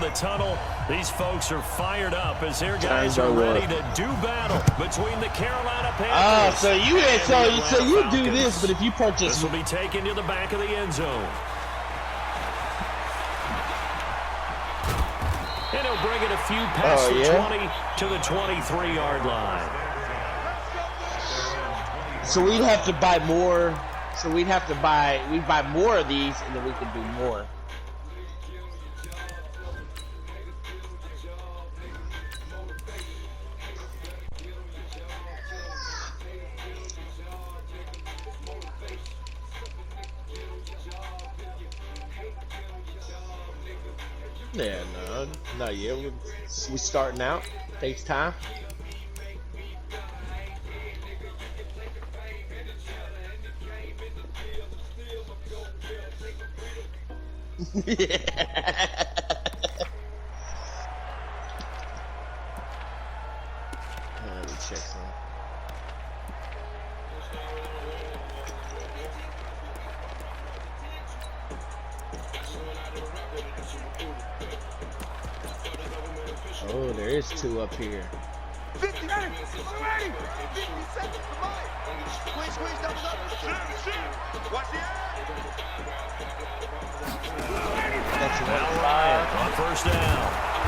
the tunnel. These folks are fired up as their guys are ready to do battle between the Carolina Panthers. So you do this, but if you purchase, this will be taken to the back of the end zone. And he'll bring it a few past the 20 to the 23-yard line. So we'd have to buy more. So we'd buy more of these, and then we could do more. Yeah, no, not yet. We starting out. Takes time. Let me check some. Oh, there is two up here. 50 seconds. 50 seconds to buy. Squeeze, double up. Watch the That's Ryan on first down.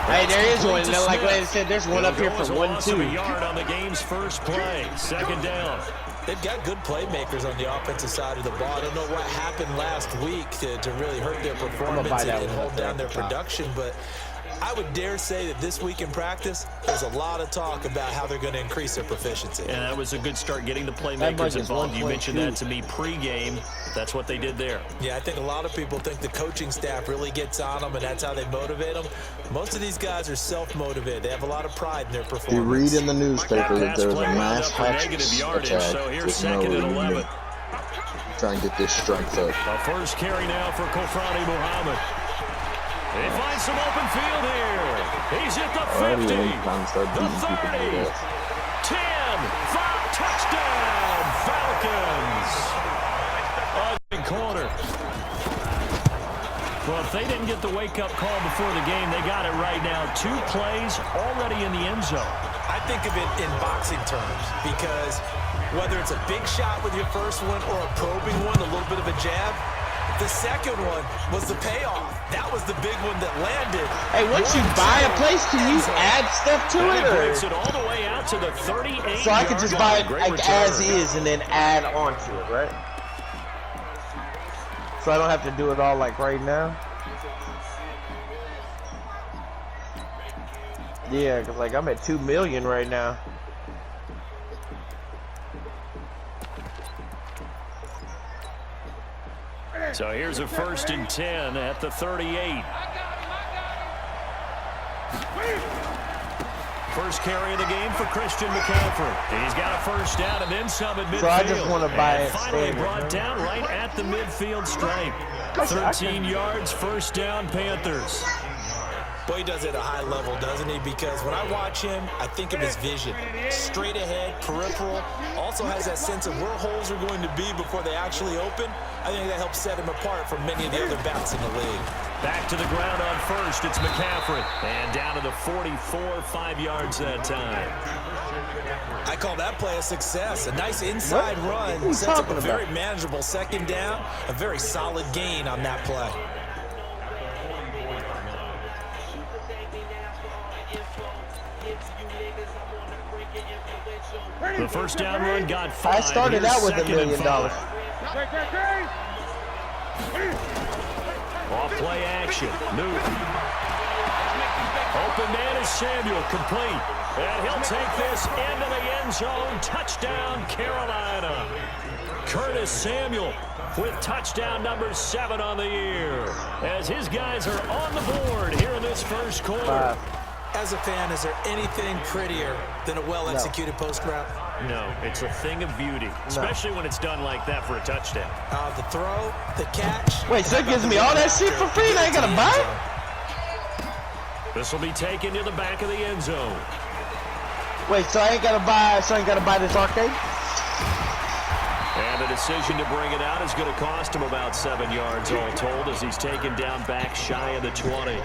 Hey, there is one. Like I said, there's one up here for 1-2. A yard on the game's first play. Second down. They've got good playmakers on the offensive side of the ball. I don't know what happened last week to really hurt their performance and hold down their production, but I would dare say that this week in practice, there's a lot of talk about how they're going to increase their proficiency. And that was a good start getting the playmakers involved. You mentioned that to me pregame. That's what they did there. Yeah, I think a lot of people think the coaching staff really gets on them, and that's how they motivate them. Most of these guys are self-motivated. They have a lot of pride in their performance. You read in the newspaper that there's a mass negative yardage, attack. so here's second and 11. Try and get this strength up. A first carry now for Kofrani Muhammad. He finds some open field here. He's at the 50, the 30, 10, 5, touchdown, Falcons. Corner. Well, if they didn't get the wake-up call before the game, they got it right now. 2 plays already in the end zone. I think of it in boxing terms because whether it's a big shot with your first one or a probing one, a little bit of a jab, the second one was the payoff. That was the big one that landed. Hey, once you buy a place, can you add stuff to it? Or? Breaks it all the way out to the 38. So I could just buy it like as is and then add on to it, right? So I don't have to do it all like right now. Yeah, because like I'm at 2 million right now. So here's a 1st and 10 at the 38. First carry of the game for Christian McCaffrey. He's got a first down and then some at midfield. So I just want to buy it. Finally brought down right at the midfield stripe. 13 yards, first down, Panthers. Boy, he does it at a high level, doesn't he? Because when I watch him, I think of his vision. Straight ahead, peripheral. Also has that sense of where holes are going to be before they actually open. I think that helps set him apart from many of the other backs in the league. Back to the ground on first. It's McCaffrey. And down to the 44, 5 yards that time. I call that play a success. A nice inside run. Sets up a very manageable second down. A very solid gain on that play. The first down run got 5. I started out with $1 million. Off play action. Newton. Open man is Samuel, complete. And he'll take this into the end zone. Touchdown, Carolina. Curtis Samuel with touchdown number 7 on the year. As his guys are on the board here in this first quarter. As a fan, is there anything prettier than a well-executed post route? No, it's a thing of beauty, especially when it's done like that for a touchdown. The throw, the catch. Wait, so it gives me all that shit for free and I ain't gotta buy it? This will be taken to the back of the end zone. Wait, so I ain't gotta buy this arcade? And the decision to bring it out is going to cost him about 7 yards all told as he's taken down back shy of the 20.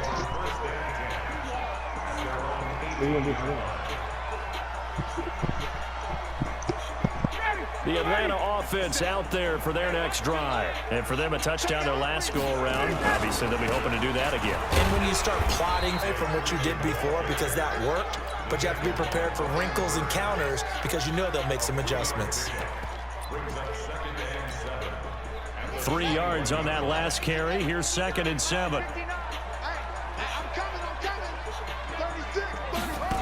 The Atlanta offense out there for their next drive. And for them, a touchdown their last go-around. Obviously, they'll be hoping to do that again. And when you start plotting from what you did before, because that worked, but you have to be prepared for wrinkles and counters because you know they'll make some adjustments. 3 yards on that last carry. Here's 2nd and 7. I'm coming. 36, 35.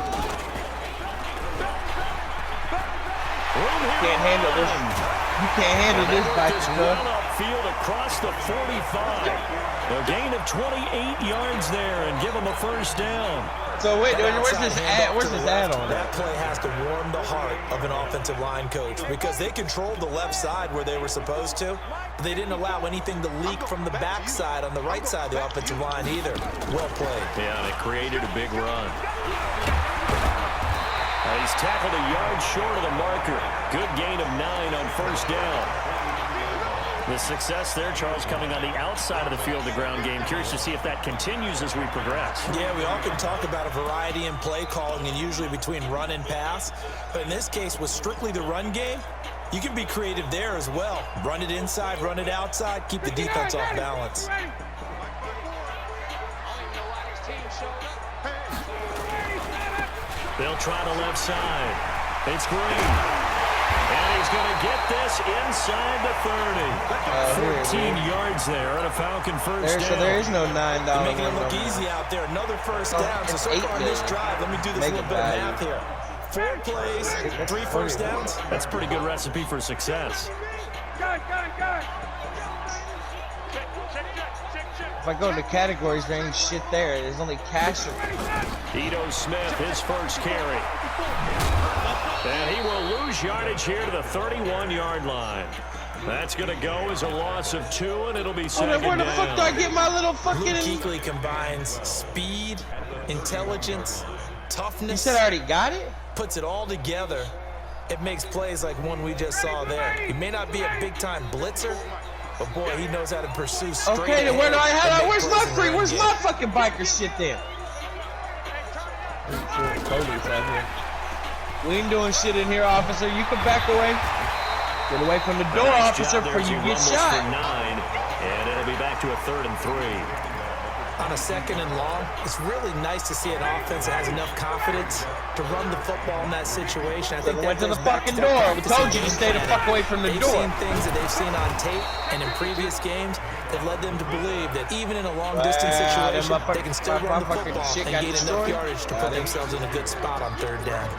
Can't handle this. You can't handle this back Just to run upfield across the 45. A gain of 28 yards there and give them a first down. So wait, where's this add-on? That play has to warm the heart of an offensive line coach because they controlled the left side where they were supposed to, but they didn't allow anything to leak from the backside on the right side of the offensive line either. Well played. Yeah, and it created a big run. He's tackled a yard short of the marker. Good gain of 9 on first down. The success there, Charles, coming on the outside of the field, the ground game. Curious to see if that continues as we progress. Yeah, we often talk about a variety in play calling and usually between run and pass. But in this case, with strictly the run game, you can be creative there as well. Run it inside, run it outside, keep the defense off balance. They'll try the left side. It's Green. And he's going to get this inside the 30. 14 yards there on a Falcon first down. So there is no $9. They're making it look easy out there. Another first down. So far on this drive, let me do this little bit of math here. 4 plays, 3 first downs. That's a pretty good recipe for success. If I go to categories, there ain't shit there. There's only cash. Ito Smith, his first carry. And he will lose yardage here to the 31-yard line. That's going to go as a loss of 2, and it'll be second down. Where the fuck do I get my little fucking... Luke Kuechly combines speed, intelligence, toughness. You said I already got it? Puts it all together. It makes plays like one we just saw there. He may not be a big-time blitzer, but boy, he knows how to pursue straight Okay, then ahead. where's my fucking biker shit then? We ain't doing shit in here, officer. You can back away. Get away from the door, officer, before you get shot. For 9, and it'll be back to a 3rd and 3. On a 2nd and long, it's really nice to see an offense that has enough confidence to run the football in that situation. I think that went to the goes back fucking their door. We practice told you to and stay the game fuck away from the They've door. seen things that they've seen on tape and in previous games that led them to believe that even in a long-distance situation, they can still run the football and gain enough yardage to put themselves in a good spot on 3rd down.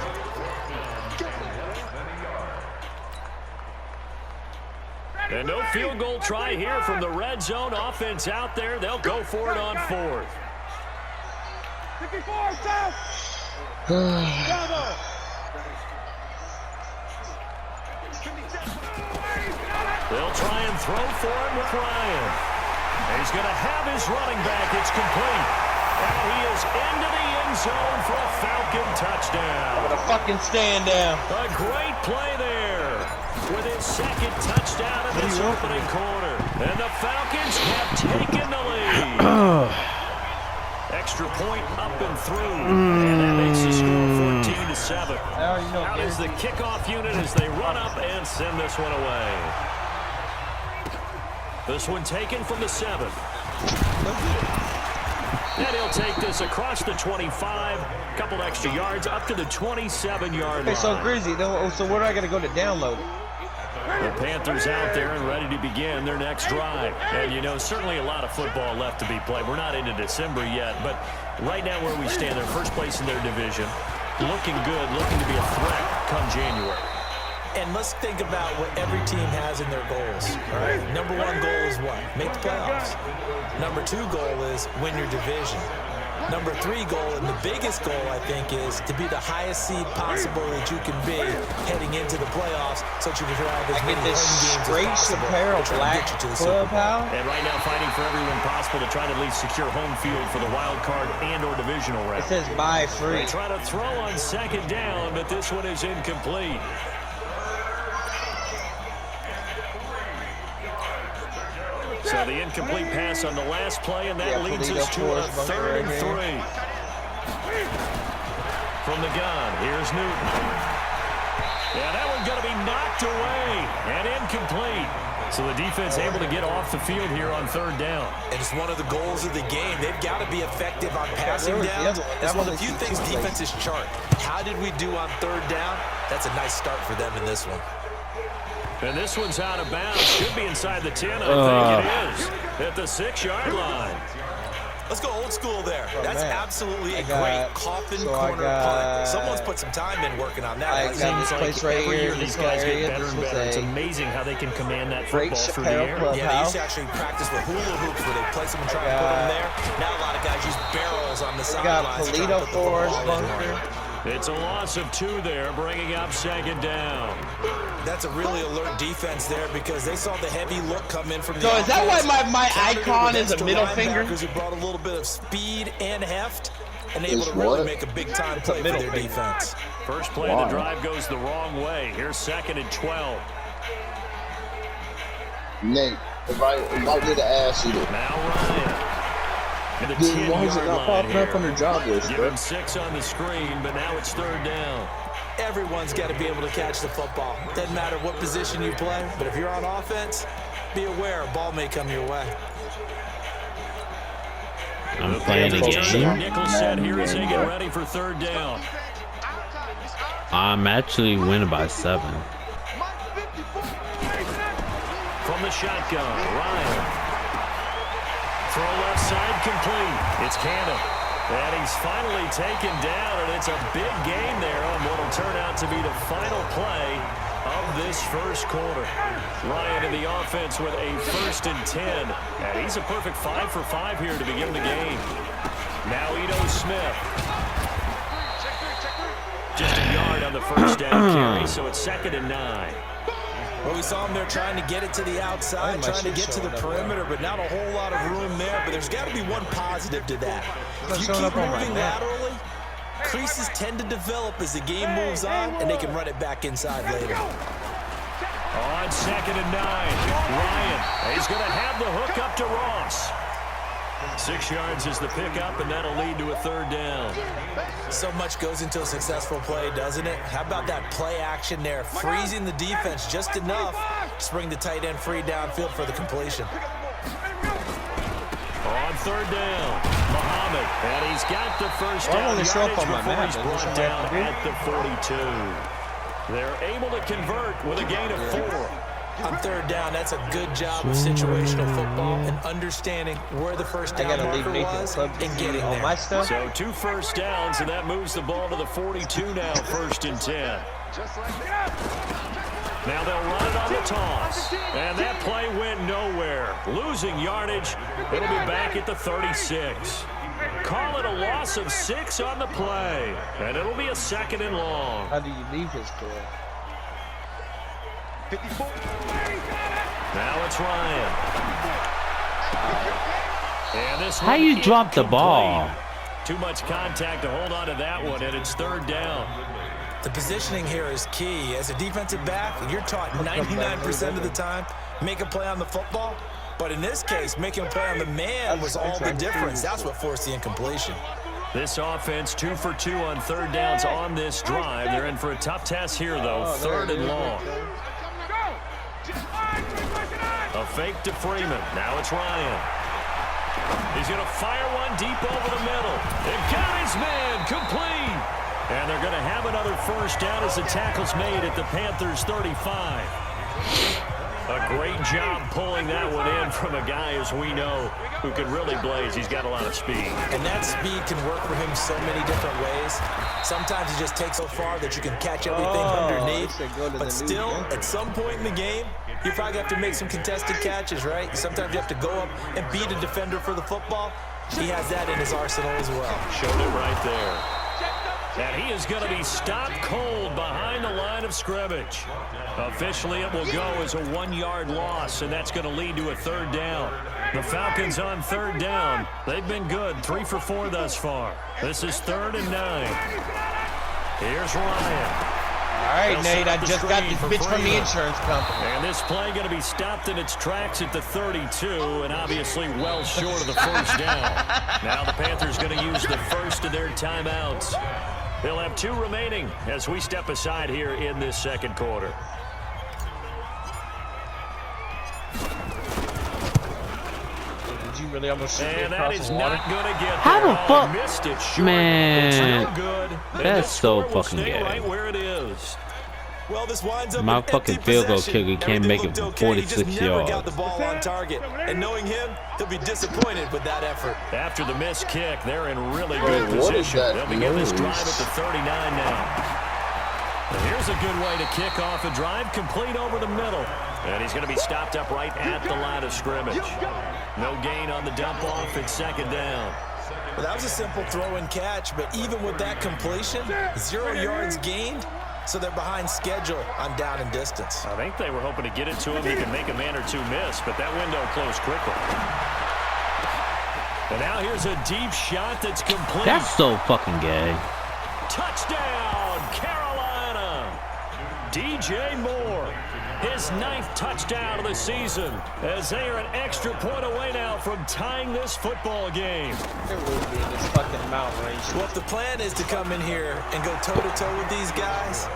And no field goal try here from the red zone offense out there. They'll go for it on 4th. 54, South. They'll try and throw for him with Ryan. He's going to have his running back. It's complete. And he is into the end zone for a Falcon touchdown. I'm gonna fucking stand down. A great play there with his 2nd touchdown in this opening quarter. And the Falcons have taken the lead. Extra point up and through. And that makes the score 14-7. Out is the kickoff unit as they run up and send this one away. This one taken from the 7. And he'll take this across the 25, a couple extra yards, up to the 27-yard line. So, Grizzy, so where do I got to go to download it? The Panthers out there and ready to begin their next drive. And, you know, certainly a lot of football left to be played. We're not into December yet, but right now where we stand, they're first place in their division, looking good, looking to be a threat come January. And let's think about what every team has in their goals. All right? Number 1 goal is what? Make the playoffs. Number 2 goal is win your division. Number 3 goal, and the biggest goal, I think, is to be the highest seed possible that you can be heading into the playoffs so that you can have as many home games as possible to try to get you to the Super Bowl. And right now fighting for everyone possible to try to at least secure home field for the wild card and or divisional round. It says buy free. They try to throw on 2nd down, but this one is incomplete. So the incomplete pass on the last play, and that leads us to a 3rd and 3. from the gun. Here's Newton. Yeah, that one's going to be knocked away and incomplete. So the defense able to get off the field here on third down. And it's one of the goals of the game. They've got to be effective on passing down. That's one of the few things defenses chart. How did we do on third down? That's a nice start for them in this one. And this one's out of bounds. Should be inside the 10, I think it is. At the 6-yard line. Let's go old school there. That's absolutely a great coffin corner punt. Someone's put some time in working on that. I got this place right every here. year these guys get better and better. It's amazing how they can command that football through the air. Yeah, they used to actually practice with hula hoops where they place them and try to put them there. Now a lot of guys use barrels on the sidelines. We got Polito for us, bunker. It's a loss of 2 there, bringing up second down. That's a really alert defense there because they saw the heavy look come in from the So is that why my Countered icon with is a extra middle finger? Because it brought a little bit of speed and heft and able to really make a big-time play for their defense. First play of the drive goes the wrong way. Here's 2nd and 12. Nate, invite me to ask you. Now Ryan. Dude, why is it not popping up on your job list? Give him 6 on the screen, but now it's third down. Everyone's got to be able to catch the football. Doesn't matter what position you play, but if you're on offense, be aware a ball may come your way. I'm playing a game. Nichols set here as they get ready for third down. I'm actually winning by 7. From the shotgun, Ryan. Throw left side complete. It's Cannon. And he's finally taken down, and it's a big gain there on what will turn out to be the final play of this first quarter. Ryan in the offense with a 1st and 10. And he's a perfect 5 for 5 here to begin the game. Now Ito Smith. Just a yard on the first down carry, so it's 2nd and 9. Well, we saw him there trying to get it to the outside, trying to get to the perimeter, but not a whole lot of room there. But there's got to be one positive to that. If you keep moving laterally, creases tend to develop as the game moves on, and they can run it back inside later. On 2nd and 9, Ryan. He's going to have the hook up to Ross. 6 yards is the pickup, and that'll lead to a third down. So much goes into a successful play, doesn't it? How about that play action there, freezing the defense just enough to bring the tight end free downfield for the completion. On third down, Muhammad, and he's got the first down yardage before he's brought down at the 42. They're able to convert with a gain of 4. On third down, that's a good job of situational football and understanding where the first down marker was and getting there. So 2 first downs, and that moves the ball to the 42 now, 1st and 10. Now they'll run it on the toss, and that play went nowhere. Losing yardage, it'll be back at the 36. Call it a loss of 6 on the play, and it'll be a 2nd and long. How do you leave his score? Now it's Ryan. And this How you drop the ball? Too much contact to hold on to that one, and it's third down. The positioning here is key. As a defensive back, you're taught 99% of the time, make a play on the football. But in this case, making a play on the man was all the difference. That's what forced the incompletion. This offense 2 for 2 on third downs on this drive. They're in for a tough test here, though. 3rd and long. A fake to Freeman. Now it's Ryan. He's going to fire one deep over the middle. They've got his man complete. And they're going to have another first down as the tackle's made at the Panthers' 35. A great job pulling that one in from a guy, as we know, who can really blaze. He's got a lot of speed. And that speed can work for him so many different ways. Sometimes he just takes so far that you can catch everything underneath. But still, at some point in the game, you probably have to make some contested catches, right? Sometimes you have to go up and beat a defender for the football. He has that in his arsenal as well. Showed it right there. And he is going to be stopped cold behind the line of scrimmage. Officially, it will go as a 1-yard loss, and that's going to lead to a third down. The Falcons on third down. They've been good, 3 for 4 thus far. This is 3rd and 9. Here's Ryan. All right, Nate, I just got this bitch from the insurance company. And this play going to be stopped in its tracks at the 32, and obviously well short of the first down. Now the Panthers going to use the first of their timeouts. They'll have 2 remaining as we step aside here in this second quarter. Did you really almost shoot me And that across is the water? not going to get How there. the fuck? He missed it short. Man, It's no good. And that's this so score will fucking stay gay. right where it is. Well, this winds up My an fucking empty field goal possession. kicker can't Everything make it looked from okay. He just 46 never yards. got the ball on target. And knowing him, he'll be disappointed with that effort. After the missed kick, they're in really good what is position. that They'll begin this noise? drive at the 39 now. And here's a good way to kick off a drive, complete over the middle. And he's going to be stopped up right at the line of scrimmage. No gain on the dump off. It's second down. Well, that was a simple throw and catch, but even with that completion, 0 yards gained, so they're behind schedule on down and distance. I think they were hoping to get it to him. He can make a man or 2 miss, but that window closed quickly. And now here's a deep shot that's complete. That's so fucking gay. Touchdown, Carolina. DJ Moore, his 9th touchdown of the season, as they are an extra point away now from tying this football game. There would be in this fucking mountain range. Well, if the plan is to come in here and go toe-to-toe with these guys,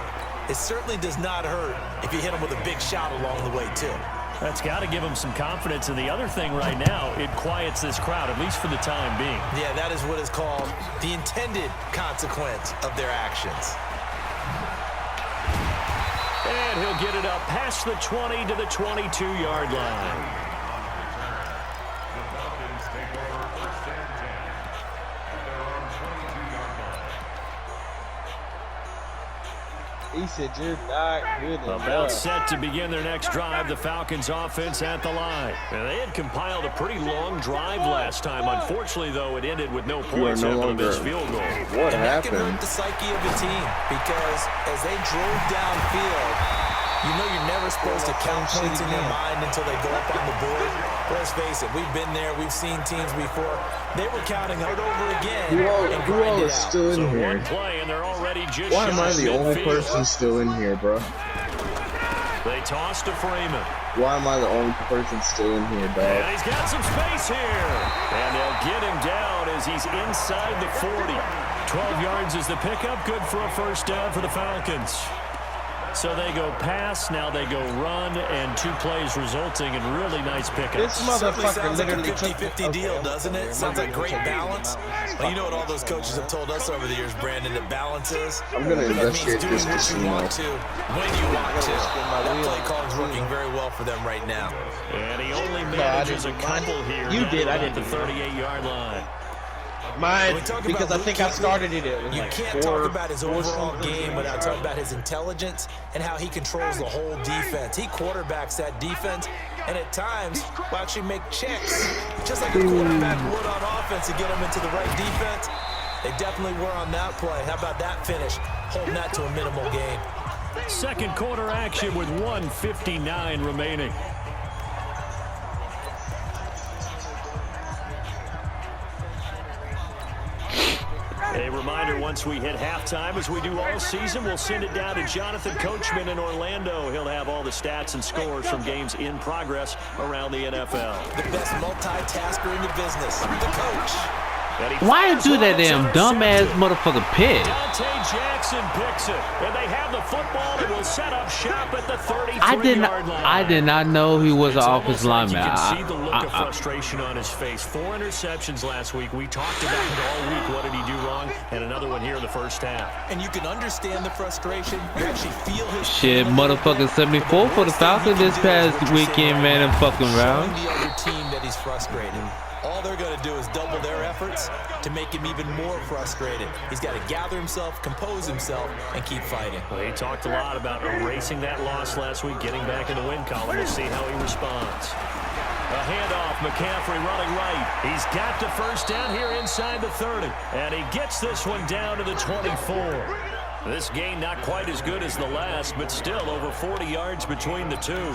it certainly does not hurt if you hit them with a big shot along the way, too. That's got to give them some confidence. And the other thing right now, it quiets this crowd, at least for the time being. Yeah, that is what is called the intended consequence of their actions. And he'll get it up past the 20 to the 22-yard line. He said you're not good About enough. set to begin their next drive, the Falcons offense at the line. And they had compiled a pretty long drive last time. Unfortunately, though, it ended with no points no after the longer- missed field goal. What And that can hurt happened? the psyche of the team because as they drove downfield, you know you're never supposed to count points in your mind until they go up on the board. Let's face it, we've been there. We've seen teams before. They were counting out over again Who all and grind is it out. still in So here? one play, and they're already just Why am I shy the of only midfield. person still in here, bro? They toss to Freeman. Why am I the only person still in here, And dog? he's got some space here. And they'll get him down as he's inside the 40. 12 yards is the pickup. Good for a first down for the Falcons. So they go pass, now they go run, and 2 plays resulting in really nice pickups. This Certainly motherfucker sounds like a literally 50-50 deal, doesn't it? Sounds like great balance. Well, you know what all those coaches have told us over the years, Brandon, that balance is? I'm gonna That means investigate doing this what you casino. want to, when you want to. That play call is working very well for them right now. And he only manages a couple here. You down did, I about didn't. the 38-yard line. Mine, We talk because about I think Luke I started it. It was You like can't four- talk about his four overall something. game without talking about his intelligence and how he controls the whole defense. He quarterbacks that defense, and at times will actually make checks, just like a quarterback would on offense to get him into the right defense. They definitely were on that play. How about that finish? Holding that to a minimal gain. Second quarter action with 1:59 remaining. A reminder, once we hit halftime, as we do all season, we'll send it down to Jonathan Coachman in Orlando. He'll have all the stats and scores from games in progress around the NFL. The best multitasker in the business, the coach. And he Why fires do one that that's damn dumbass intercepted. motherfucker pick? Dante Jackson picks it, and they have the football and will set up shop at the 33-yard line. I did not know he was an It's offensive almost like lineman. You can see the look of frustration on his face. 4 interceptions last week. We talked about it all week. What did he do wrong? And another one here in the first half. And you can understand the frustration. You actually feel his Shit, feelings. motherfucking 74 for the Falcons this past weekend, man, and fucking round. Showing the other team that he's frustrated. All they're going to do is double their efforts to make him even more frustrated. He's got to gather himself, compose himself, and keep fighting. Well, he talked a lot about erasing that loss last week, getting back in the win column. We'll see how he responds. A handoff, McCaffrey running right. He's got the first down here inside the 30. And he gets this one down to the 24. This gain not quite as good as the last, but still over 40 yards between the two.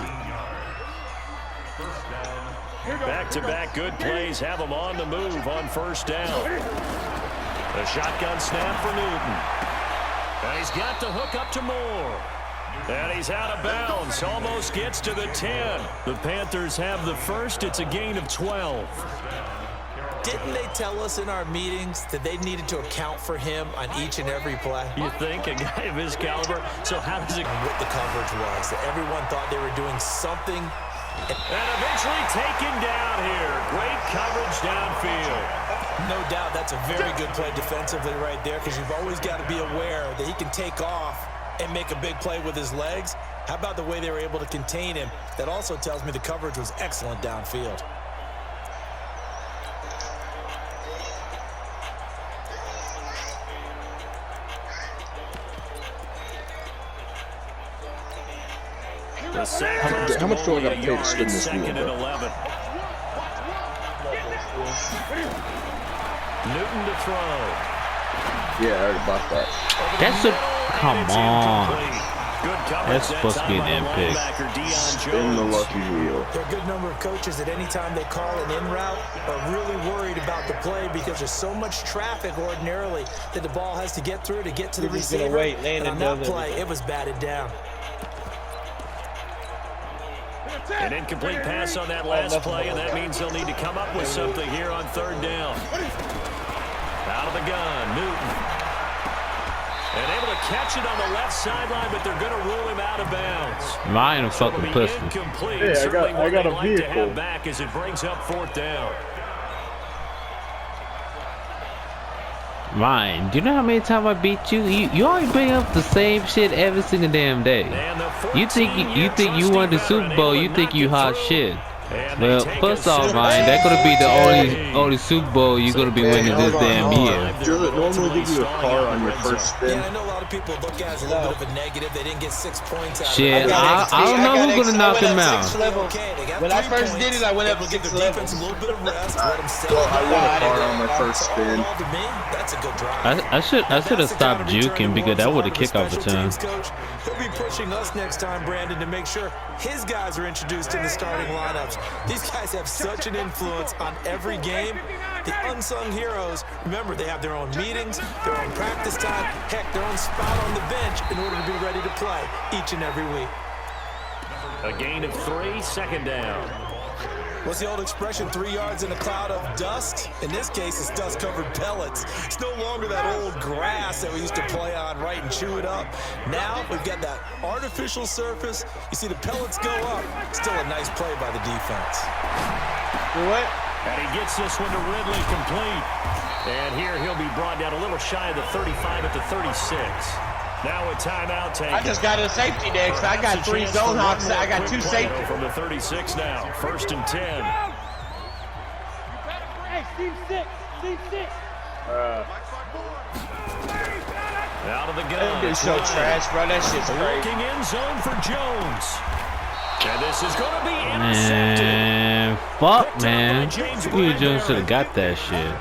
Back-to-back good plays have him on the move on first down. A shotgun snap for Newton. And he's got the hook up to Moore. And he's out of bounds. Almost gets to the 10. The Panthers have the first. It's a gain of 12. didn't they tell us in our meetings that they needed to account for him on each and every play? You think a guy of his caliber? So how does it... What the coverage was, that everyone thought they were doing something. And eventually taken down here. Great coverage downfield. No doubt that's a very good play defensively right there, because you've always got to be aware that he can take off and make a big play with his legs. How about the way they were able to contain him? That also tells me the coverage was excellent downfield. How much do I got to pay to spin this wheel, Second and bro? 11. Newton to throw. Yeah, I already bought that. That's a come on. Good coverage. That's supposed to be an pick. Spin the lucky wheel. There are a good number of coaches that anytime they call an in route are really worried about the play, because there's so much traffic ordinarily that the ball has to get through to get to the receiver. And on that play, it was batted down. An incomplete pass on that last play, and that means they'll need to come up with something here on third down. Out of the gun, Newton. And able to catch it on the left sideline, but they're going to rule him out of bounds. Mine a fucking pussy. Yeah, I got a vehicle. To have back as it brings up fourth down. Mine. Do you know how many times I beat you? You always bring up the same shit every single damn day. You think you won the Super Bowl? You think you hot shit? Well, first off, Ryan, that's gonna be the only Super Bowl you're gonna be winning this damn year. Does it normally give you a car on your first spin? Yeah, I know a lot of people look at it as a little bit of a negative. They didn't get 6 points out of it. Shit, I don't know who's gonna knock him out. When I first did it, I went up 6 levels. A little bit of rest. I won a car on my first spin. That's a good drive. I should have stopped juking, because that would have kicked off the time. He'll be pushing us next time, Brandon, to make sure his guys are introduced in the starting lineups. These guys have such an influence on every game. The unsung heroes, remember, they have their own meetings, their own practice time, heck, their own spot on the bench in order to be ready to play each and every week. A gain of 3, second down. What's the old expression, 3 yards in a cloud of dust? In this case, it's dust-covered pellets. It's no longer that old grass that we used to play on, right, and chew it up. Now we've got that artificial surface. You see the pellets go up. Still a nice play by the defense. What? And he gets this one to Ridley, complete. And here he'll be brought down a little shy of the 35 at the 36. Now a timeout taken. I just got a safety next. I got 3 zone hawks. I got 2 safeties. From the 36 now. 1st and 10. Hey, Steve 6. Steve 6. Out of the gun. It's so trash, bro. That shit's crazy. Looking in zone for Jones. And this is going to be intercepted. Man, fuck, man. You just should have got that shit.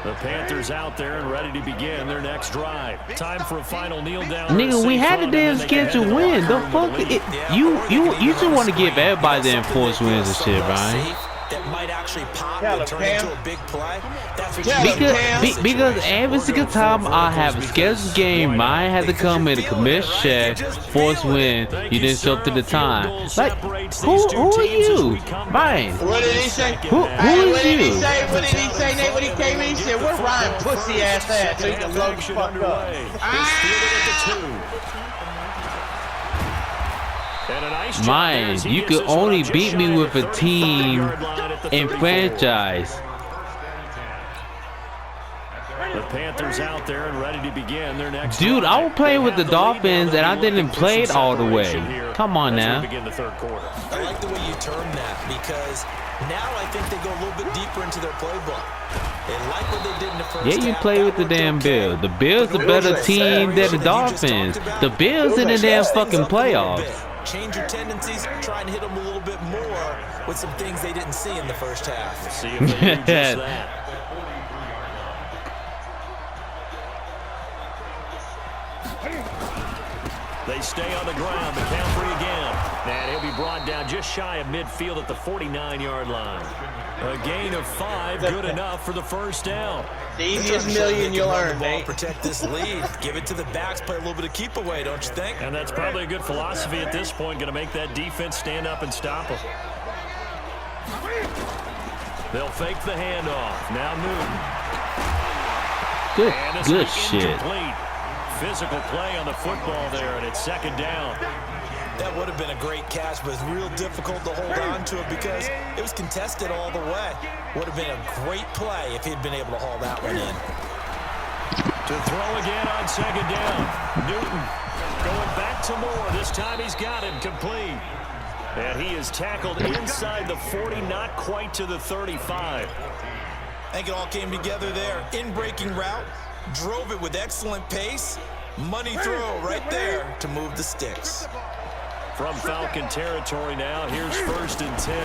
The Panthers out there and ready to begin their next drive. Time for a final kneel down. Nigga, we had the damn schedule win. The fuck it, you just want to give everybody the enforced wins and shit, Ryan. That might actually pop and turn into a big play. That's what Because every single time I have a scheduled game, mine had to come in a commission check, force win. You didn't show up to the time. Like, who are you? Ryan. What did he say? Who is you? What did he say, Nate, when he came in? He said, where Ryan pussy ass at? So he can load the fuck up. Mine, you could only beat me with a team in franchise. The Panthers out there and ready to begin their next. Dude, I was playing with the Dolphins and I didn't play it all the way. Come on now. Begin the third quarter. I like the way you term that, because now I think they go a little bit deeper into their playbook. They like what they did in the first half. Yeah, you play with the damn Bills. The Bills are a better team than the Dolphins. The Bills in the damn fucking playoffs. Change your tendencies, try and hit them a little bit more with some things they didn't see in the first half. We'll see if they do just that. They stay on the ground. McCaffrey again. And he'll be brought down just shy of midfield at the 49-yard line. A gain of 5, good enough for the first down. The easiest million you'll earn, Nate. Protect this lead. Give it to the backs. Play a little bit of keep away, don't you think? And that's probably a good philosophy at this point. Going to make that defense stand up and stop them. They'll fake the handoff. Now Newton. Good shit. Incomplete. Physical play on the football there, and it's second down. That would have been a great catch, but it's real difficult to hold on to it because it was contested all the way. Would have been a great play if he'd been able to haul that one in. To throw again on second down. Newton going back to Moore. This time he's got him complete. And he is tackled inside the 40, not quite to the 35. I think it all came together there. In-breaking route, drove it with excellent pace. Money throw right there to move the sticks. From Falcon territory now, here's 1st and 10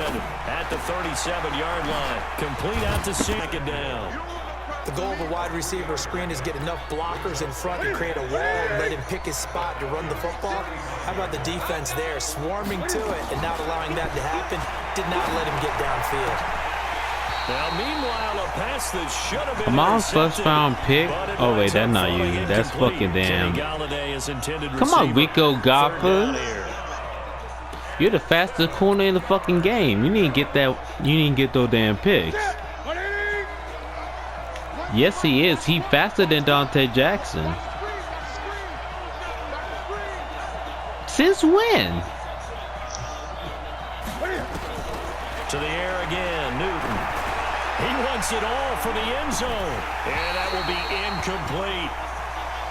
at the 37-yard line. Complete out to second down. The goal of a wide receiver screen is get enough blockers in front to create a wall and let him pick his spot to run the football. How about the defense there, swarming to it and not allowing that to happen? Did not let him get downfield. Now, meanwhile, a pass that should have been Mom's first round pick. Oh wait, that's not you. That's fucking damn. Come on, Rico Goffers. You're the fastest corner in the fucking game. You need to get that. You need to get those damn picks. Yes, he is. He faster than Dante Jackson. Since when? To the air again, Newton. He wants it all for the end zone. And that will be incomplete.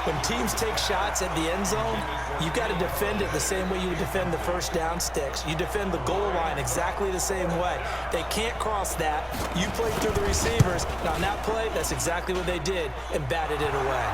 When teams take shots at the end zone, you've got to defend it the same way you would defend the first down sticks. You defend the goal line exactly the same way. They can't cross that. You play through the receivers. Now, on that play, that's exactly what they did and batted it away.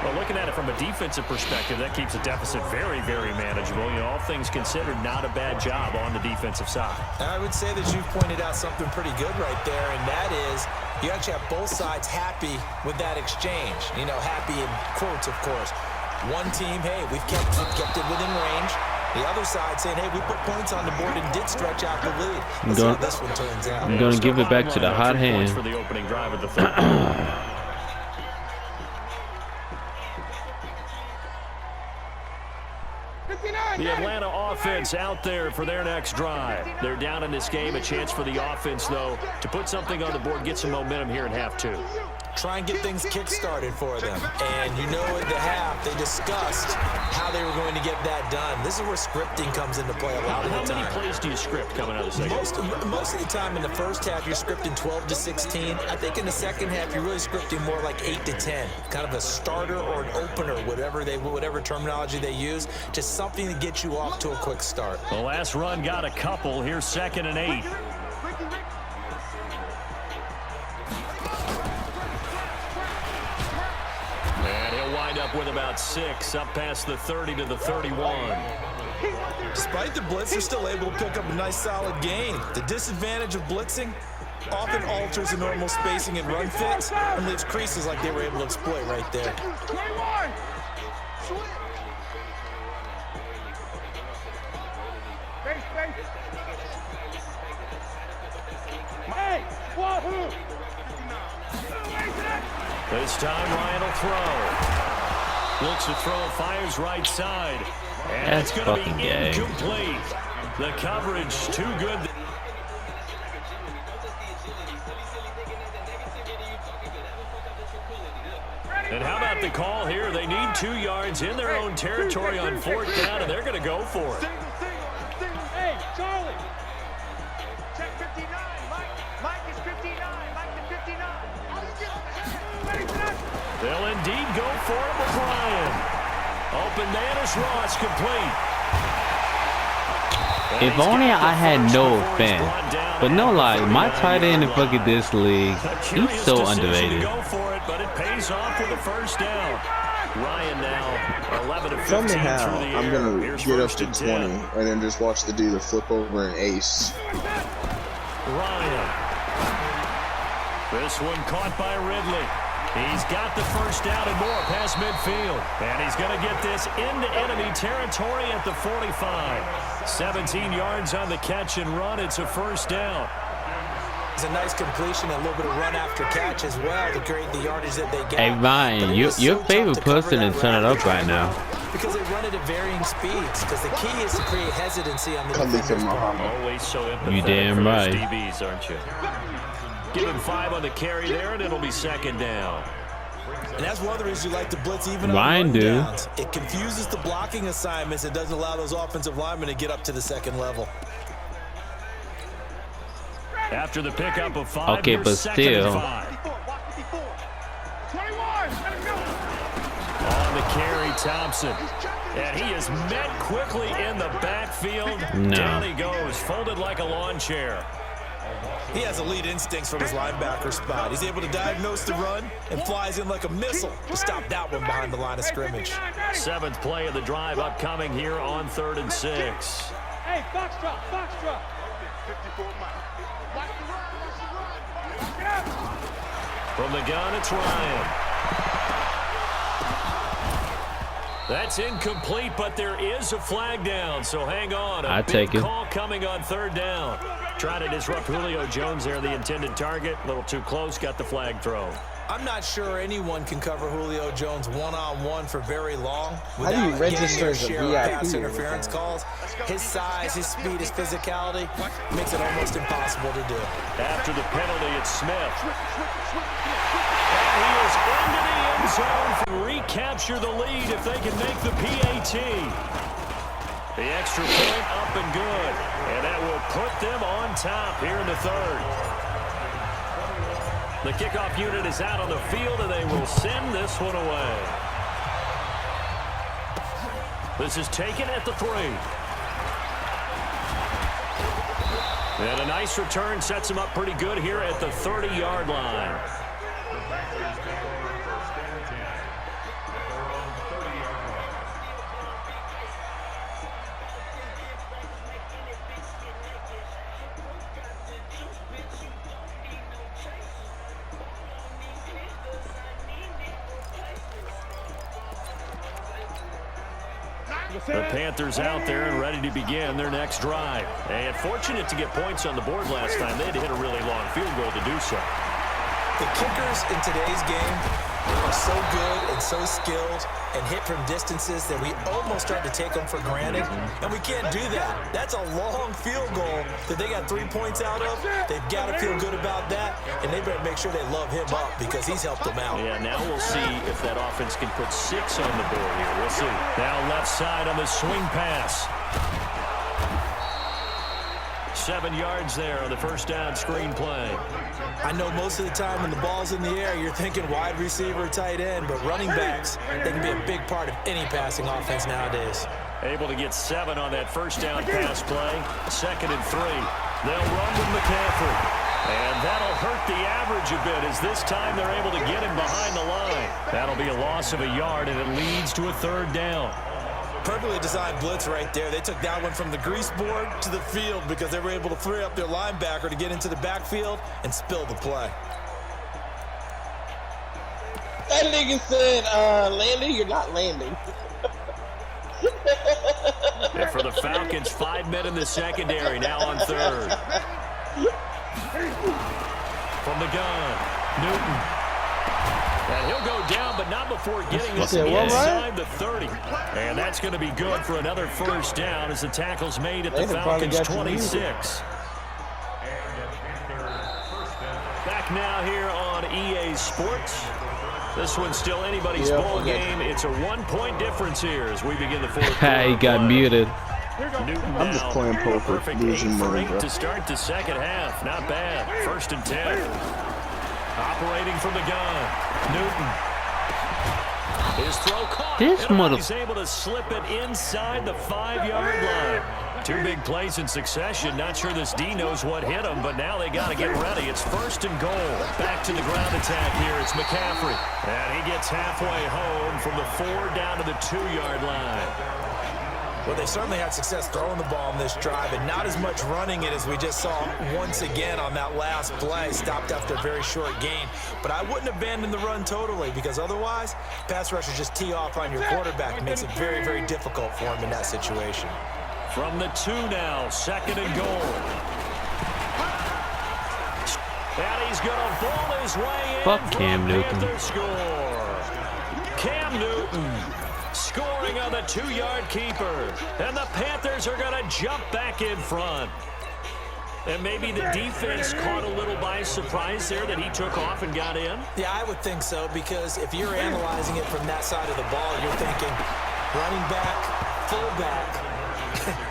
Well, looking at it from a defensive perspective, that keeps the deficit very, very manageable. You know, all things considered, not a bad job on the defensive side. I would say that you've pointed out something pretty good right there, and that is you actually have both sides happy with that exchange. You know, happy in quotes, of course. One team, hey, we've kept it within range. The other side saying, hey, we put points on the board and did stretch out the lead. Let's see how this one turns out. I'm going to give it back to the hot hand. For the opening drive of the third. The Atlanta offense out there for their next drive. They're down in this game. A chance for the offense, though, to put something on the board, get some momentum here in half two. Try and get things kick-started for them. And you know at the half, they discussed how they were going to get that done. This is where scripting comes into play a lot of the time. How many plays do you script coming out of the second? Most of the time in the first half, you're scripting 12 to 16. I think in the second half, you're really scripting more like 8 to 10. Kind of a starter or an opener, whatever terminology they use. Just something to get you off to a quick start. The last run got a couple. Here's 2nd and 8. Up with about 6, up past the 30 to the 31. Despite the blitz, they're still able to pick up a nice solid gain. The disadvantage of blitzing often alters the normal spacing and run fits and leaves creases like they were able to exploit right there. This time Ryan will throw. Looks to throw, fires right side. And that's it's going to be gay. Incomplete. The coverage too good. And how about the call here? They need 2 yards in their own territory on 4th down, and they're going to go for it. Hey, Charlie. Check 59. Mike is 59. Mike is 59. They'll indeed go for it with Ryan. Open Danis Ross complete. If only I had no offense. But no lie, my tight end in fucking this league, he's so underrated. Go for it, but it pays off with a first down. Ryan now 11 of 15 Tell me how through the air. I'm going to Here's get up 1st to and 20 10. and then just watch the dude flip over an ace. Ryan. This one caught by Ridley. He's got the first down and more past midfield. And he's going to get this into enemy territory at the 45. 17 yards on the catch and run. It's a first down. It's a nice completion, a little bit of run after catch as well to create the yardage that they get. Hey, Ryan, your favorite person is turning up right now. Because they run it at varying speeds. Because the key is to create hesitancy on the defender's part. Always so empathetic. You damn right. DBs, aren't you? Give him 5 on the carry there, and it'll be 2nd down. And that's one of the reasons you like to blitz even Ryan on do. downs. It confuses the blocking assignments. It doesn't allow those offensive linemen to get up to the 2nd level. After the pickup of 5, okay, but still. 21, let him go. On the carry, Thompson. And he is met quickly in the backfield. No. Down he goes, folded like a lawn chair. He has elite instincts from his linebacker spot. He's able to diagnose the run and flies in like a missile to stop that one behind the line of scrimmage. 7th play of the drive upcoming here on 3rd and 6. Hey, box drop, box drop. 54 miles. From the gun, it's Ryan. That's incomplete, but there is a flag down, so hang on. A big call coming on 3rd down. Trying to disrupt Julio Jones there, the intended target. A little too close, got the flag thrown. I'm not sure anyone can cover Julio Jones one-on-one for very long How do you register as a VIP? pass interference calls. His size, his speed, his physicality makes it almost impossible to do. After the penalty, it's Smith. And he is into the end zone to recapture the lead if they can make the PAT. The extra point up and good. And that will put them on top here in the 3rd. The kickoff unit is out on the field, and they will send this one away. This is taken at the 3. And a nice return sets him up pretty good here at the 30-yard line. The Panthers out there and ready to begin their next drive. And fortunate to get points on the board last time. They had to hit a really long field goal to do so. The kickers in today's game are so good and so skilled and hit from distances that we almost start to take them for granted. And we can't do that. That's a long field goal that they got 3 points out of. They've got to feel good about that, and they better make sure they love him up because he's helped them out. Yeah, now we'll see if that offense can put 6 on the board here. We'll see. Now left side on the swing pass. 7 yards there on the first down screen play. I know most of the time when the ball's in the air, you're thinking wide receiver, tight end, but running backs, they can be a big part of any passing offense nowadays. Able to get 7 on that first down pass play. 2nd and 3. They'll run with McCaffrey. And that'll hurt the average a bit as this time they're able to get him behind the line. That'll be a loss of a yard, and it leads to a 3rd down. Perfectly designed blitz right there. They took that one from the grease board to the field because they were able to free up their linebacker to get into the backfield and spill the play. That nigga said, landing, you're not landing. And for the Falcons, 5 men in the secondary, now on 3rd. From the gun, Newton. And he'll go down, but not before getting us inside the 30. And that's going to be good for another first down as the tackle's made at the Falcons' 26. Back now here on EA Sports. This one's still anybody's ball game. It's a 1-point difference here as we begin the 4th quarter. He got muted. Newton I'm just playing poker. Perfect 8 Losing for money, 8 bro. to start the second half. Not bad. 1st and 10. Operating from the gun. Newton. His throw caught. He's able to slip it inside the 5-yard line. 2 big plays in succession. Not sure this D knows what hit him, but now they got to get ready. It's 1st and goal. Back to the ground attack here. It's McCaffrey. And he gets halfway home from the 4 down to the 2-yard line. Well, they certainly had success throwing the ball on this drive and not as much running it as we just saw once again on that last play. Stopped after a very short gain. But I wouldn't abandon the run totally because otherwise, pass rushers just tee off on your quarterback. It makes it very, very difficult for him in that situation. From the 2 now, 2nd and goal. And he's going to ball his way in. Fuck Cam Newton. Score. Cam Newton scoring on the 2-yard keeper. And the Panthers are going to jump back in front. And maybe the defense caught a little by surprise there that he took off and got in? Yeah, I would think so, because if you're analyzing it from that side of the ball, you're thinking running back, fullback.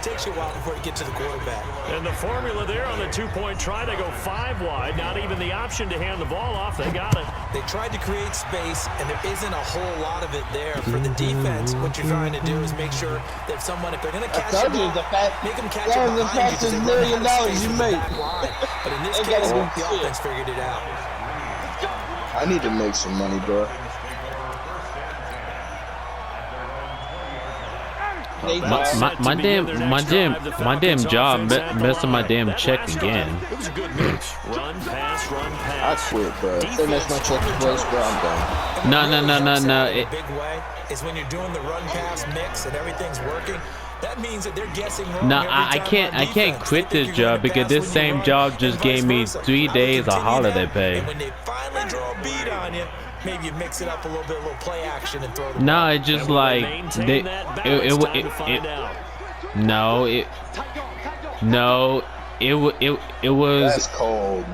Takes you a while before you get to the quarterback. And the formula there on the 2-point try, they go 5 wide. Not even the option to hand the ball off. They got it. They tried to create space, and there isn't a whole lot of it there. For the defense, what you're trying to do is make sure that someone, if they're going to catch the ball, make them catch it behind you. $1 million you make. But in this case, the offense figured it out. I need to make some money, bro. My damn job messed up my damn check again. It was a good mix. Run, pass, run, I pass. quit, bro. If they mess my check twice, bro, I'm done. No. A big way is when you're doing the run pass mix and everything's working. That means that they're guessing wrong. No, I can't quit this job because this same job just gave me 3 days of holiday pay. And when they finally draw a beat on you, maybe you mix it up a little bit, a little play action, and throw the No, ball. it's just like it was That's cold.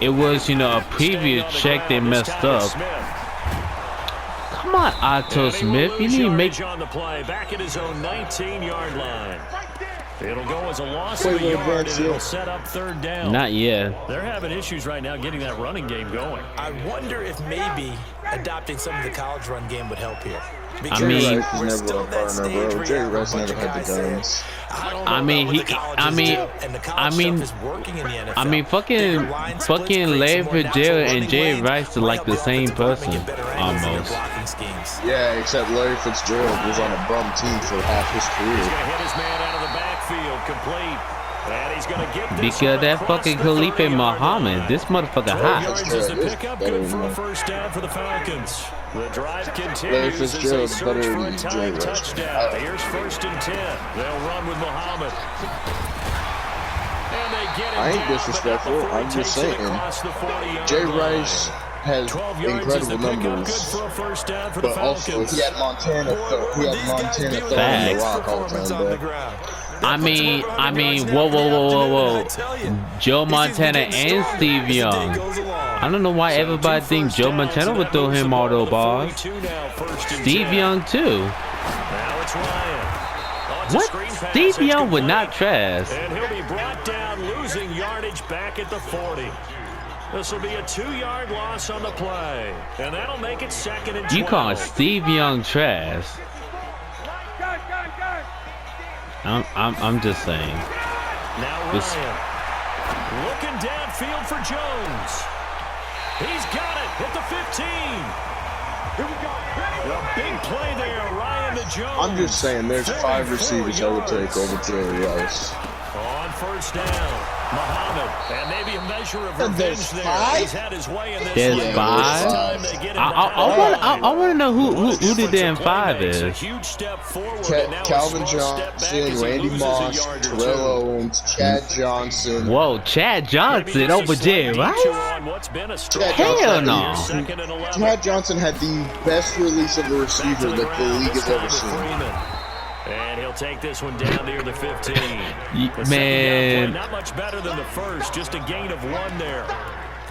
it was a previous check they messed up. Come on, Otto Smith, you need to make on the play, back at his own 19-yard line. It'll go as a loss of a yard, and it'll set up 3rd down. not yet. They're having issues right now getting that running game going. I wonder if maybe adopting some of the college run game would help here. Because I mean- Rice we're was still never at a that partner, stage bro. where Jerry you have a Rice bunch never of had guys the saying, guns. I don't know I mean, about what the colleges do, and the college stuff is working in the NFL. I mean, fucking Larry Fitzgerald and Jerry Rice are like the same person, almost. Yeah, except Larry Fitzgerald was on a bum team for half his He's career. going to hit his man out of the backfield, complete. And he's going to get this Because that across fucking the Khalifa 30-yard Muhammad, line. this motherfucker 12 hot. yards is the pickup, good for a 1st down for the Falcons. The drive Larry continues as they Fitzgerald's search better for a than Jerry tying Rice. touchdown. Here's 1st and 10. They'll run with Muhammad. And they get him I ain't down, but disrespectful. not before he I'm just takes it saying. across the 40-yard Jay line. Rice has 12 yards is the incredible pickup, good numbers, for a 1st down for the but also Falcons. he had Montana throwing the Facts. rock all the time, bro. I mean, whoa. Joe Montana and Steve Young. I don't know why everybody thinks Joe Montana would throw him all those balls. Steve Young too. Now it's Ryan. On to What? screen pass, Steve it's Young would complete. not trash. And he'll be brought down, losing yardage back at the 40. This will be a 2-yard loss on the play. And that'll make it 2nd and 12. You call Steve Young trash? I'm just saying. Now This- Ryan. Looking downfield for Jones. He's got it at the 15. A big play there, Ryan to Jones. I'm just saying, there's 5 receivers I would take over Jerry Rice. On 1st down, Muhammad, and maybe a measure of There's revenge there. 5? He's had his way in this There's game. 5? It's time to get him I want to know who the Difference damn a play 5 makes a is. huge step forward, and now a Calvin small step back Johnson, as he Randy loses a Moss, yard or two. Terrell Owens, Chad Johnson. Whoa, Chad Johnson Maybe over just a slight Jerry detour Rice? on what's been a strong Hell start no. here, 2nd and 11. Chad Johnson had the best release of a receiver that the league has ever seen. And he'll take this one down near the 15. Ye- The second down man. play, not much better than the first, just a gain of 1 there.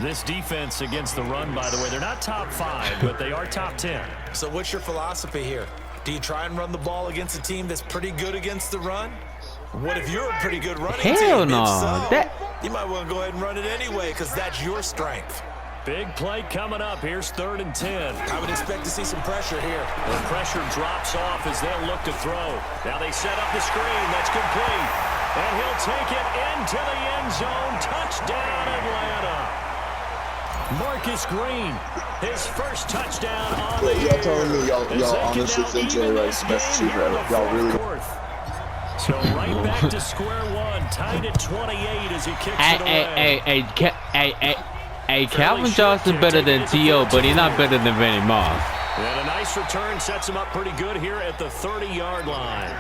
This defense against the run, by the way, they're not top 5, but they are top 10. So what's your philosophy here? Do you try and run the ball against a team that's pretty good against the run? What if you're a pretty good running team? Hell no. If so, That- you might want to go ahead and run it anyway, because that's your strength. Big play coming up. Here's 3rd and 10. I would expect to see some pressure here. The pressure drops off as they'll look to throw. Now they set up the screen. That's complete. And he'll take it into the end zone. Touchdown, Atlanta. Marcus Green, his first touchdown on the year. Y'all telling me y'all As they honestly can think now Jerry even Rice is the this best game receiver here in ever? the Y'all really? fourth. So right back to square one, tied at 28 as he kicks it away. Hey, Calvin Johnson better than T.O., but he's not better than Randy Moss. And a nice return sets him up pretty good here at the 30-yard line.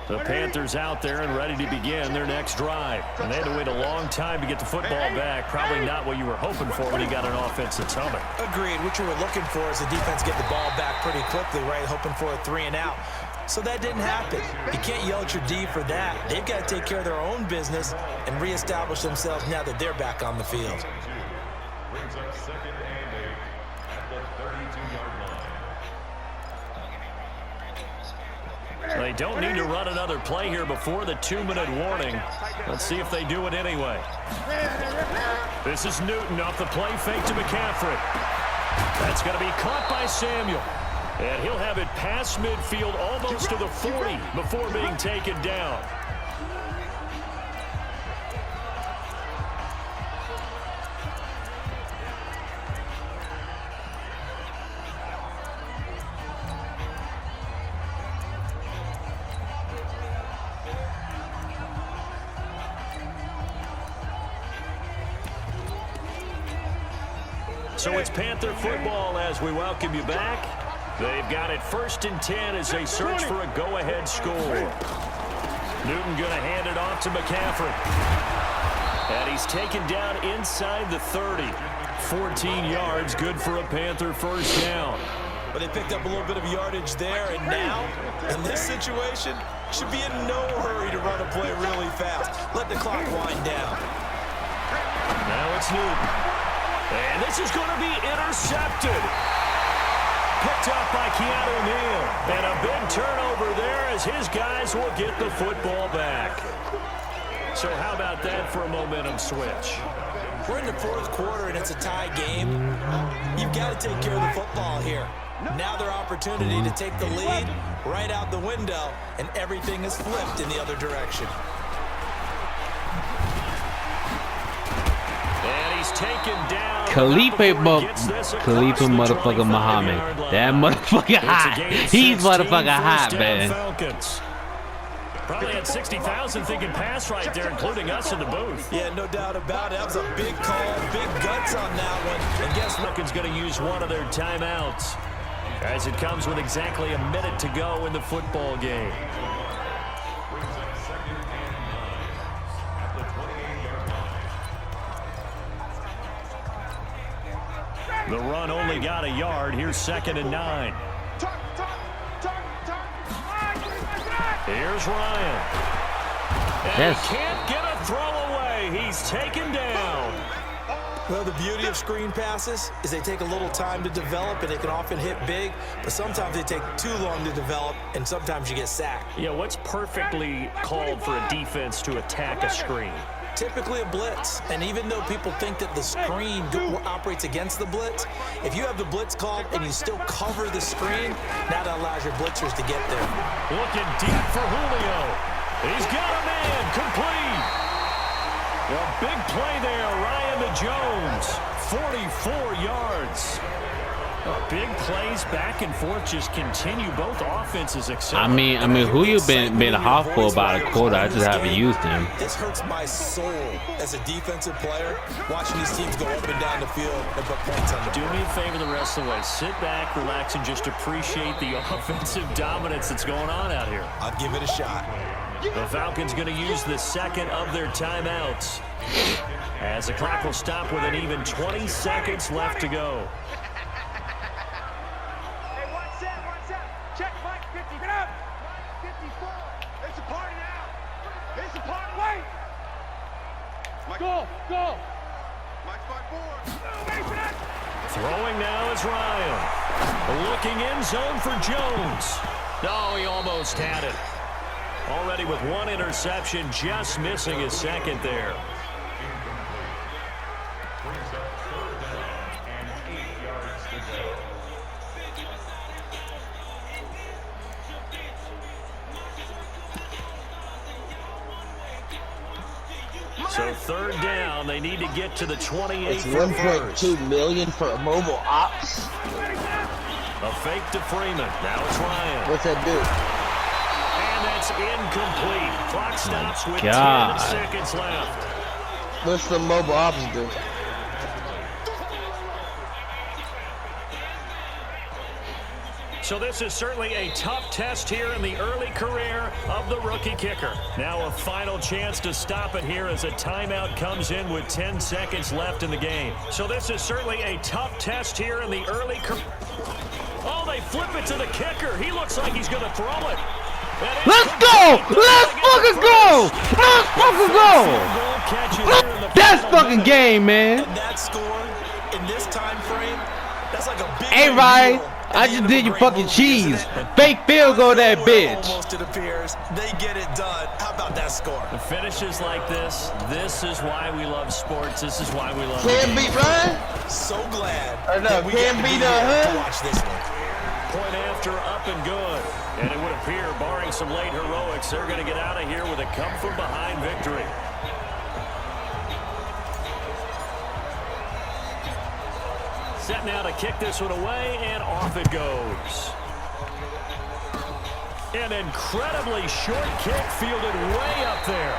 The Panthers out there and ready to begin their next drive. And they had to wait a long time to get the football back. Probably not what you were hoping for when you got an offense that's humming. Agreed. What you were looking for is the defense get the ball back pretty quickly, right? Hoping for a 3 and out. So that didn't happen. You can't yell at your D for that. They've got to take care of their own business and reestablish themselves now that they're back on the field. Brings up 2nd and 8 at the 32-yard line. They don't need to run another play here before the 2-minute warning. Let's see if they do it anyway. This is Newton off the play fake to McCaffrey. That's going to be caught by Samuel. And he'll have it past midfield almost to the 40 before being taken down. So it's Panther football as we welcome you back. They've got it 1st and 10 as they search for a go-ahead score. Newton going to hand it off to McCaffrey. And he's taken down inside the 30. 14 yards, good for a Panther first down. But they picked up a little bit of yardage there, and now, in this situation, should be in no hurry to run a play really fast. Let the clock wind down. Now it's Newton. And this is going to be intercepted. Picked up by Keanu Neal. And a big turnover there as his guys will get the football back. So how about that for a momentum switch? We're in the 4th quarter, and it's a tie game. You've got to take care of the football here. Now their opportunity to take the lead right out the window, and everything is flipped in the other direction. And he's taken down. Khalifa motherfucker Muhammad. That motherfucker hot. He's motherfucker hot, man. Falcons. Probably had 60,000 thinking pass right there, including us in the booth. Yeah, no doubt about it. That was a big call, big guts on that one. And guess Falcons going to use one of their timeouts as it comes with exactly a minute to go in the football game. Brings up 2nd and 9 at the 28-yard line. The run only got a yard. Here's 2nd and 9. Here's Ryan. And he can't get a throw away. He's taken down. Well, the beauty of screen passes is they take a little time to develop, and they can often hit big, but sometimes they take too long to develop, and sometimes you get sacked. Yeah, what's perfectly called for a defense to attack a screen? Typically a blitz, and even though people think that the screen operates against the blitz, if you have the blitz called and you still cover the screen, that allows your blitzers to get there. Looking deep for Julio. He's got a man, complete. A big play there, Ryan to Jones, 44 yards. Big plays back and forth just continue. Both offenses accelerate. I mean, who you been hot for about a quarter? I just haven't used him. This hurts my soul as a defensive player, watching these teams go up and down the field and put points on the board. Do me a favor the rest of the way. Sit back, relax, and just appreciate the offensive dominance that's going on out here. I'd give it a shot. The Falcons going to use the 2nd of their timeouts as the clock will stop with an even 20 seconds left to go. Check Mike 50. Get up. 54. It's a party now. It's a party. Wait. Go. Mike's by 4. Throwing now is Ryan. Looking in zone for Jones. No, he almost had it. Already with one interception, just missing his 2nd there. Brings up 3rd down and 8 yards to go. So 3rd down, they need to get to the 28 It's for first. $1.2 million for a mobile ops. A fake to Freeman. Now it's Ryan. What's that do? And that's incomplete. Clock stops with 10 seconds left. What's the mobile ops do? So this is certainly a tough test here in the early career of the rookie kicker. Now a final chance to stop it here as a timeout comes in with 10 seconds left in the game. So this is certainly a tough test here in the early career. Oh, they flip it to the kicker. He looks like he's going to throw it. Let's go! Let's fucking go! Let's fucking go! That's fucking game, man. And that score in this time frame, that's like a big Hey, Ryan, I just did your fucking cheese. Fake field goal, that bitch. Almost, it appears. They get it done. How about that score? The finishes like this is why we love sports. This is why we love Can't beat Ryan. So glad. Or no, that we can't got to beat be here to her. watch this one. Point after, up and good. And it would appear, barring some late heroics, they're going to get out of here with a come-from-behind victory. Set now to kick this one away, and off it goes. An incredibly short kick fielded way up there.